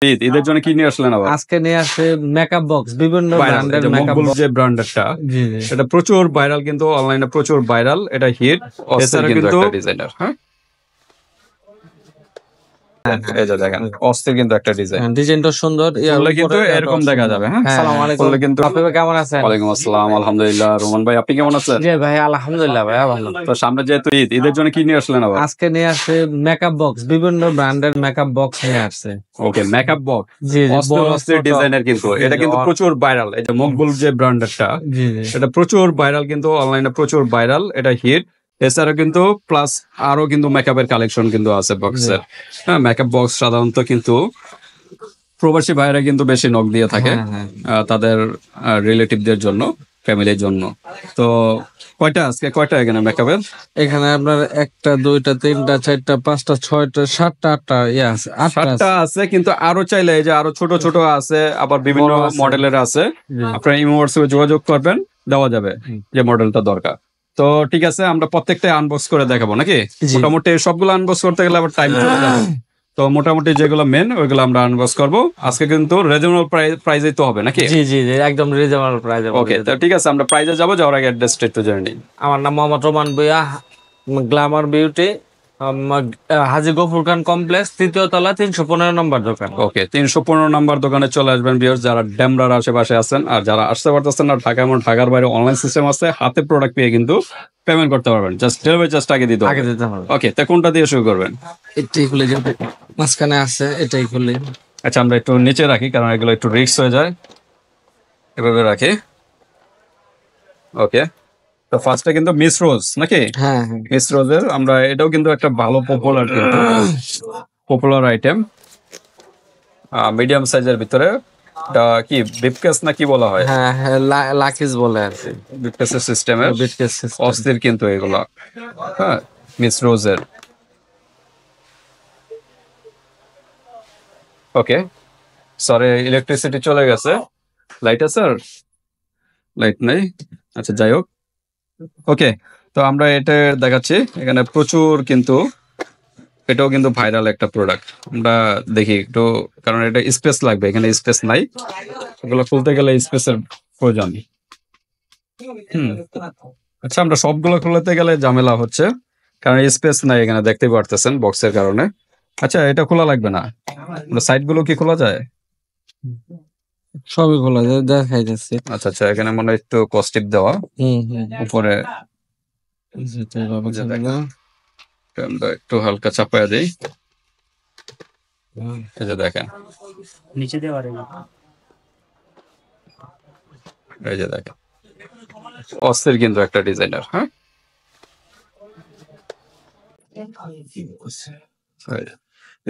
ঈদের জন্য কি নিয়ে আসলেন আবার? আজকে নিয়ে আসছে মেকআপ বক্স, বিভিন্ন ব্র্যান্ডের মেকআপ মকবুল বক্স। যে ব্র্যান্ডেরটা, জি জি এটা প্রচুর ভাইরাল, কিন্তু অনলাইনে প্রচুর ভাইরাল, এটা হিট। এছাড়া কিন্তু ডিজাইনার, হ্যাঁ এই যে দেখেন অস্থির কিন্তু একটা ডিজাইন, ডিজাইনটা সুন্দর, এগুলো কিন্তু এরকম দেখা যাবে। হ্যাঁ, আসসালামু আলাইকুম। করলে কিন্তু আপনি কেমন আছেন? ওয়ালাইকুম আসসালাম, আলহামদুলিল্লাহ। রোমান ভাই, আপনি কেমন আছেন? জি ভাই, আলহামদুলিল্লাহ ভাই ভালো। তো সামনে যেহেতু ঈদ, ঈদের জন্য কি নিয়ে আসলেন আবার? আজকে নিয়ে আসছে মেকআপ বক্স, বিভিন্ন ব্র্যান্ডের মেকআপ বক্স নিয়ে আসছে। ওকে, মেকআপ বক্স, জি জি, বড় অস্থির ডিজাইনের, কিন্তু এটা কিন্তু প্রচুর ভাইরাল। এই যে মকবুল যে ব্র্যান্ডেরটা, জি জি, এটা প্রচুর ভাইরাল, কিন্তু অনলাইনে প্রচুর ভাইরাল, এটা হিট। এছাড়া কিন্তু প্লাস আরো কিন্তু মেকআপের কালেকশন কিন্তু আছে বক্সের। হ্যাঁ, মেকআপ বক্স সাধারণত কিন্তু প্রবাসী ভাইরা কিন্তু বেশি নক দিয়ে থাকে তাদের রিলেটিভদের জন্য, ফ্যামিলির জন্য। তো আজকে কয়টা এখানে মেকআপের? এখানে আপনার একটা, দুইটা, তিনটা, চারটা, পাঁচটা, ছয়টা, সাতটা, আটটা আছে, সাতটা আছে, কিন্তু আরো চাইলে এই যে আরো ছোট ছোট আছে, আবার বিভিন্ন বড় আছে। মডেলের আছে। আপনারা ইমো হোয়াটসঅ্যাপে যোগাযোগ করবেন, দেওয়া যাবে যে মডেলটা দরকার। তো ঠিক আছে, আমরা প্রত্যেকটা আনবক্স করে দেখাবো নাকি? মোটামুটি সবগুলো আনবক্স করতে গেলে আবার টাইম চলে যাবে। তো মোটামুটি যেগুলো মেন ওইগুলো আমরা আনবক্স করবো আজকে, কিন্তু রিজনেবল প্রাইজে তো হবে নাকি? জি জি জি, একদম রিজনেবল প্রাইসে। ওকে, তো ঠিক আছে, আমরা প্রাইজে যাবো, যাওয়ার আগে অ্যাড্রেসটা একটু জেনে নিই। আমার নাম Mohammad Roman Bhuiyan, glamour beauty, Haji Gafur Khan complex, তৃতীয় তলা, 315 নম্বর দোকান। ওকে, 315 নম্বর দোকানে চলে আসবেন ভিউয়ার্স, যারা ডেমরার আশেপাশে আছেন। আর যারা আসতে পারতেছেন না ঢাকা এবং ঢাকার বাইরে, অনলাইন সিস্টেম আছে, হাতে প্রোডাক্ট পেয়ে কিন্তু পেমেন্ট করতে পারবেন। জাস্ট ডেলিভারি চার্জটা আগে দিতে হবে। ওকে, তো কোনটা দিয়ে শুরু করবেন? এটাই খুলে যাবে, মাঝখানে আছে, এটাই খুলে। আচ্ছা, আমরা একটু নিচে রাখি, কারণ এগুলো একটু রিস্ক হয়ে যায়, এভাবে রাখি। ওকে, তো ফার্স্টে কিন্তু মিস রোজ নাকি? হ্যাঁ মিস রোজের, আমরা এটাও কিন্তু একটা ভালো পপুলার আইটেম, মিডিয়াম সাইজের ভিতরে। এটা কি ব্রিফকেস না কি বলা হয়? হ্যাঁ হ্যাঁ, লাকিজ বলে আর কি, ব্রিফকেসের সিস্টেমের, ব্রিফকেস সিস্টেম। অস্থির কিন্তু এগুলা। হ্যাঁ, মিস রোজের। ওকে, সরি, ইলেকট্রিসিটি চলে গেছে। লাইট আছে আর লাইট নেই। আচ্ছা, যাই হোক। ওকে, তো আমরা এটা দেখাচ্ছি। এখানে প্রচুর কিন্তু, এটাও কিন্তু ভাইরাল একটা প্রোডাক্ট। আমরা দেখি একটু, কারণ এটা স্পেস লাগবে, এখানে স্পেস নাই, এগুলো খুলতে গেলে স্পেসের প্রয়োজন। আচ্ছা, আমরা সবগুলো খুলতে গেলে ঝামেলা হচ্ছে, কারণ স্পেস নাই এখানে, দেখতে পারতেছেন বক্সের কারণে। আচ্ছা, এটা খোলা লাগবে না, সাইড গুলো কি খোলা যায়? সবই খোলা যায়, দেখাই যাচ্ছে। আচ্ছা আচ্ছা, এখানে মনে হয় একটু কস্টিপ দেওয়া উপরে, আমরা একটু হালকা চাপায়া দিই। এই যে দেখেন, নিচে দেওয়া, এই যে দেখেন অস্থির কিন্তু একটা ডিজাইনার। হ্যাঁ,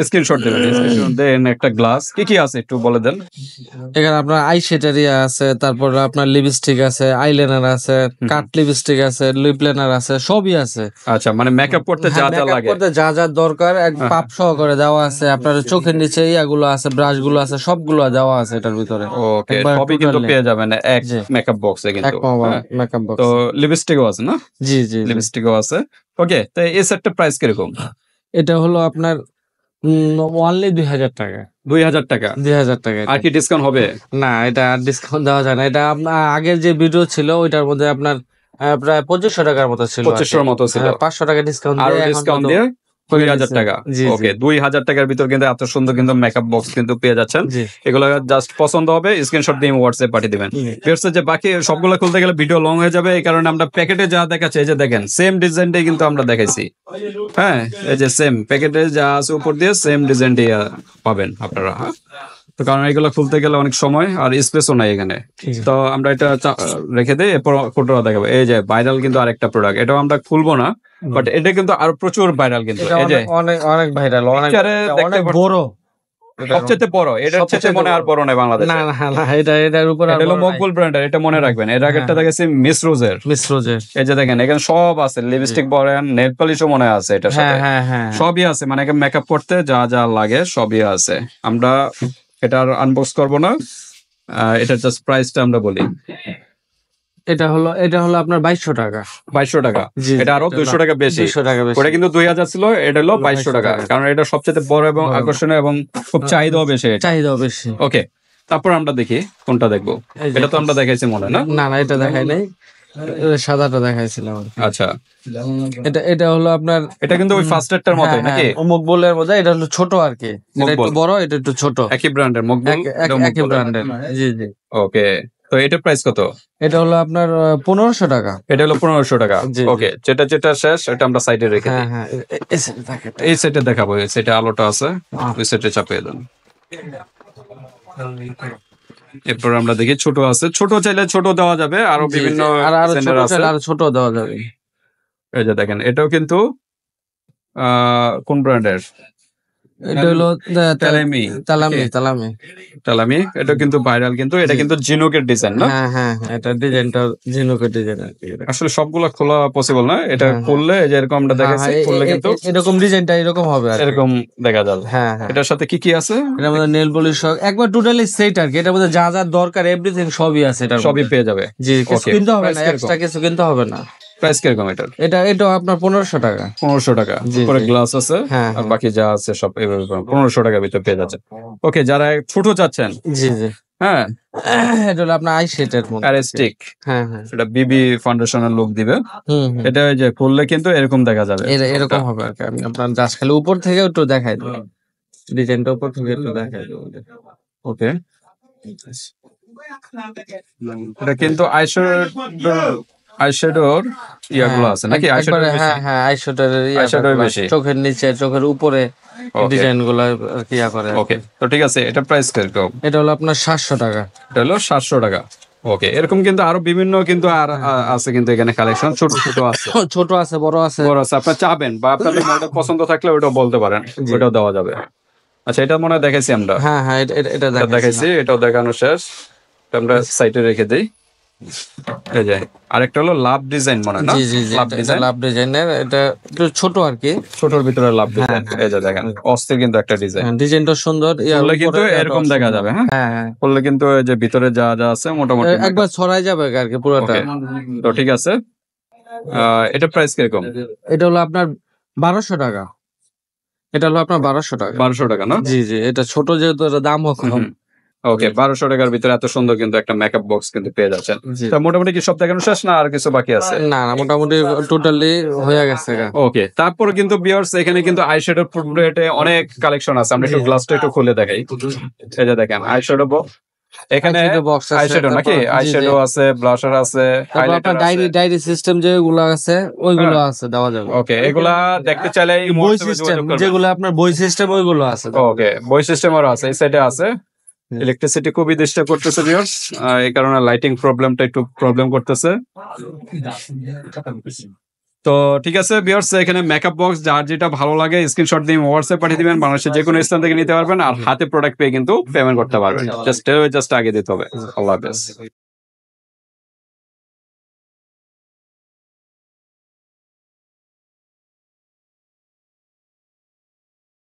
স্ক্রিনশট দেবেন, স্ক্রিনশট দেন। একটা গ্লাস, কি কি আছে একটু বলে দেন। এখানে আপনার আই শেডারিয়া আছে, তারপর আপনার লিপস্টিক আছে, আইলাইনার আছে, কাট লিপস্টিক আছে, লিপ লাইনার আছে, সবই আছে। আচ্ছা, মানে মেকআপ করতে যা যা লাগে, করতে যা যা দরকার এক পাপ সহকারে দেওয়া আছে। আপনার চোখের নিচে ইয়াগুলো আছে, ব্রাশ গুলো আছে, সবগুলো দেওয়া আছে এটার ভিতরে। ওকে, সবই কিন্তু পেয়ে যাবেন এক মেকআপ বক্সে কিন্তু। মেকআপ বক্স, তো লিপস্টিকও আছে না? জি জি, লিপস্টিকও আছে। ওকে, তো এই সেটটা প্রাইস কিরকম? এটা হলো আপনার অনলি 2000 টাকা। 2000 টাকা? 2000 টাকা। আর কি ডিসকাউন্ট হবে? না, এটা ডিসকাউন্ট দেওয়া যায় না। এটা আপনার আগের যে ভিডিও ছিল ওইটার মধ্যে আপনার প্রায় 2500 টাকার মতো ছিল। 2500 মতো ছিল। 500 টাকা ডিসকাউন্ট আর দিয়ে, ডিসকাউন্ট দিয়ে 2000 টাকা। ওকে, 2000 টাকার ভিতর কিন্তু এত সুন্দর কিন্তু মেকআপ বক্স কিন্তু পেয়ে যাচ্ছেন। এগুলো জাস্ট পছন্দ হবে, স্ক্রিনশট দিয়ে হোয়াটসঅ্যাপ পাঠিয়ে দিবেন। যে বাকি সবগুলো খুলতে গেলে ভিডিও লং হয়ে যাবে, এই কারণে আমরা প্যাকেটে যা দেখাচ্ছি, এই যে দেখেন সেম ডিজাইনটাই কিন্তু আমরা দেখাইছি। হ্যাঁ, এই যে সেম প্যাকেটে যা আছে উপর দিয়ে সেম ডিজাইনটাই পাবেন আপনারা। হ্যাঁ, তো কারণ এগুলো খুলতে গেলে অনেক সময় আর স্পেসও নাই এখানে। তো আমরা এটা রেখে দিই, এরপর ফটোটা দেখাবো। এই যে ভাইরাল কিন্তু আরেকটা প্রোডাক্ট, এটাও আমরা খুলবো না, বাট এটা কিন্তু আরো প্রচুর ভাইরাল কিন্তু। এই যে অনেক অনেক ভাইরাল, অনেক বড়, সবচেয়ে বড়, এটা হচ্ছে মনে আর বড় নাই বাংলাদেশে। না না না, এটার উপর এটা হলো মকবুল ব্র্যান্ডের, এটা মনে রাখবেন। এর আগেরটা দেখেছি মিস রোজের। এই যে দেখেন, এখানে সব আছে, লিপস্টিক বলেন, নেল পলিশও মনে আছে এটার সাথে, সবই আছে, মানে মেকআপ করতে যা যা লাগে সবই আছে। আমরা এটা আর আনবক্স করবো না, এটা জাস্ট প্রাইসটা আমরা বলি। এটা হলো আপনার 2200 টাকা। 2200 টাকা। জি, এটা আরো 200 টাকা বেশি। 200 টাকা বেশি। ওটা কিন্তু 2000 ছিল, এটা হলো 2200 টাকা। কারণ এটা সবচেয়ে বড় এবং আকর্ষণীয় এবং খুব চাহিদাও বেশি। চাহিদাও বেশি। ওকে, তারপর আমরা দেখি কোনটা দেখবো। এটা তো আমরা দেখাইছি মনে হয় না? না না, এটা দেখাই নাই, সাদাটা দেখাইছিলাম। আচ্ছা, এটা হলো আপনার, এটা কিন্তু ওই ফার্স্ট এডটার মতোই নাকি? মকবুলের মধ্যে। এটা হলো ছোট আর কি, এটা একটু বড়, এটা একটু ছোট। একই ব্র্যান্ডের মকবুল, একই ব্র্যান্ডের। জি জি। ওকে, তো এটার প্রাইস কত? এটা হলো আপনার 1500 টাকা। এটা হলো 1500 টাকা। ওকে, যেটা শেষ এটা আমরা সাইডে রেখে দিই। হ্যাঁ, এই সেটে দেখাবো, এই সেটে আলোটা আছে, ওই সেটে চাপিয়ে দেন। এরপর আমরা দেখি ছোট আছে, ছোট চাইলে ছোট দেওয়া যাবে, আরো বিভিন্ন সেন্টার আছে, আরো ছোট দেওয়া যাবে। এই যে দেখেন, এটাও কিন্তু কোন ব্র্যান্ডের? এটা হলো তালামি। এটা কিন্তু ভাইরাল, কিন্তু এটা কিন্তু জিনুকের ডিজাইন না? হ্যাঁ, এটা ডিজাইনটা জিনুকের ডিজাইন আর কি। আসলে সবগুলা খোলা পসিবল না, এটা খুললে যে এরকম আমরা দেখাচ্ছি, খুললে কিন্তু এরকম ডিজাইনটা এরকম হবে, এরকম দেখা যাবে। হ্যাঁ। এটার সাথে কি কি আছে? এটার মধ্যে নেল পলিশ সহ একবার টোটালি সেট আর কি। এটার মধ্যে যা যা দরকার এভরিথিং সবই আছে, এটা সবই পেয়ে যাবে। জি, কিছু কিনতে হবে না, এক্সট্রা কিছু কিনতে হবে না। প্রাইস কিরকম এটার? এটা আপনার 1500 টাকা। 1500 টাকা। পরে গ্লাস আছে, আর বাকি যা আছে সব এইভাবে 1500 টাকার ভিতরে পেয়ে যাচ্ছে। ওকে, যারা ছোট চাচ্ছেন, জি জি, হ্যাঁ, এটা হলো আপনার আই শেডের মধ্যে অ্যারেস্টিক। হ্যাঁ, এটা বিবি ফাউন্ডেশনের লুক দিবে। এটা যে খুললে কিন্তু এরকম দেখা যাবে, এরকম হবে আর কি। আমি আপনার জাস্ট খালি উপর থেকে একটু দেখাই দেব, ডিজাইনটা উপর থেকে একটু দেখাই দেব। ওকে, এটা কিন্তু আইশ্যাডোর ইয়াগুলো আছে নাকি? হ্যাঁ, আইশ্যাডোর বেশি, চোখের নিচে, চোখের উপরে ডিজাইন গুলো আর কি করে। ওকে, তো ঠিক আছে, এটা প্রাইস কিরকম? এটা হলো আপনার 700 টাকা। এটা হলো 700 টাকা। ওকে, এরকম কিন্তু আরো বিভিন্ন কিন্তু আর আছে, কিন্তু এখানে কালেকশন ছোট আছে, বড় আছে। আপনার চাবেন বা আপনাদের মডেল পছন্দ থাকলে ওটাও বলতে পারেন, ওটাও দেওয়া যাবে। আচ্ছা, এটা মনে হয় দেখাইছি আমরা। হ্যাঁ, এটা দেখাইছি, এটাও দেখানো শেষ। আমরা সাইডে রেখে দিই। এই যে আরেকটা হলো লাভ ডিজাইন মনে হয় না? লাভ ডিজাইনের, এটা একটু ছোট আর কি, ছোটর ভিতরে লাভ ডিজাইন। এই যে দেখেন, অস্থির কিন্তু একটা ডিজাইন, ডিজাইনটা সুন্দর। করলে কিন্তু এরকম দেখা যাবে। হ্যাঁ, করলে কিন্তু এই যে ভিতরে যা যা আছে মোটামুটি একবার ছড়াই যাবে আর কি পুরোটা। তো ঠিক আছে, এটা প্রাইস কিরকম? এটা হলো আপনার 1200 টাকা। এটা হলো আপনার 1200 টাকা। 1200 টাকা না? জি, এটা ছোট যেহেতু দামও কম। ওকে, 1200 টাকার ভিতরে এত সুন্দর কিন্তু একটা মেকআপ বক্স কিন্তু পেয়ে যাচ্ছেন। তো মোটামুটি কি সব দেখানো শেষ না আর কিছু বাকি আছে? না, মোটামুটি টোটালি হয়ে গেছে। ওকে, তারপর কিন্তু ভিউয়ার্স এখানে কিন্তু আইশ্যাডোর প্রোডাক্টে অনেক কালেকশন আছে। আমরা একটু গ্লাসটা একটু খুলে দেখাই। এই যে দেখেন, আইশ্যাডো বক্স, এখানে আইশ্যাডো নাকি? আইশ্যাডো আছে, ব্লাশার আছে, হাইলাইটার আছে, ডায়েরি সিস্টেম যেগুলো আছে ওইগুলো আছে, দেওয়া যাবে। ওকে, এগুলা দেখতে চাইলে বই সিস্টেম যেগুলো আপনার বই সিস্টেম ওইগুলো আছে। ওকে, বই সিস্টেমও আছে, এই সাইডে আছে। ইলেকট্রিসিটি খুবই ডিস্টার্ব করতেছে ভিউয়ার্স, এই কারণে লাইটিং প্রবলেমটা একটু প্রবলেম করতেছে। তো ঠিক আছে ভিউয়ার্স, এখানে মেকআপ বক্স যার যেটা ভালো লাগে স্ক্রিনশট দিয়ে হোয়াটসঅ্যাপ পাঠিয়ে দিবেন, বাংলাদেশের যে কোনো স্থান থেকে নিতে পারবেন, আর হাতে প্রোডাক্ট পেয়ে কিন্তু পেমেন্ট করতে পারবেন। জাস্ট আগে দিতে হবে। আল্লাহ হাফেজ।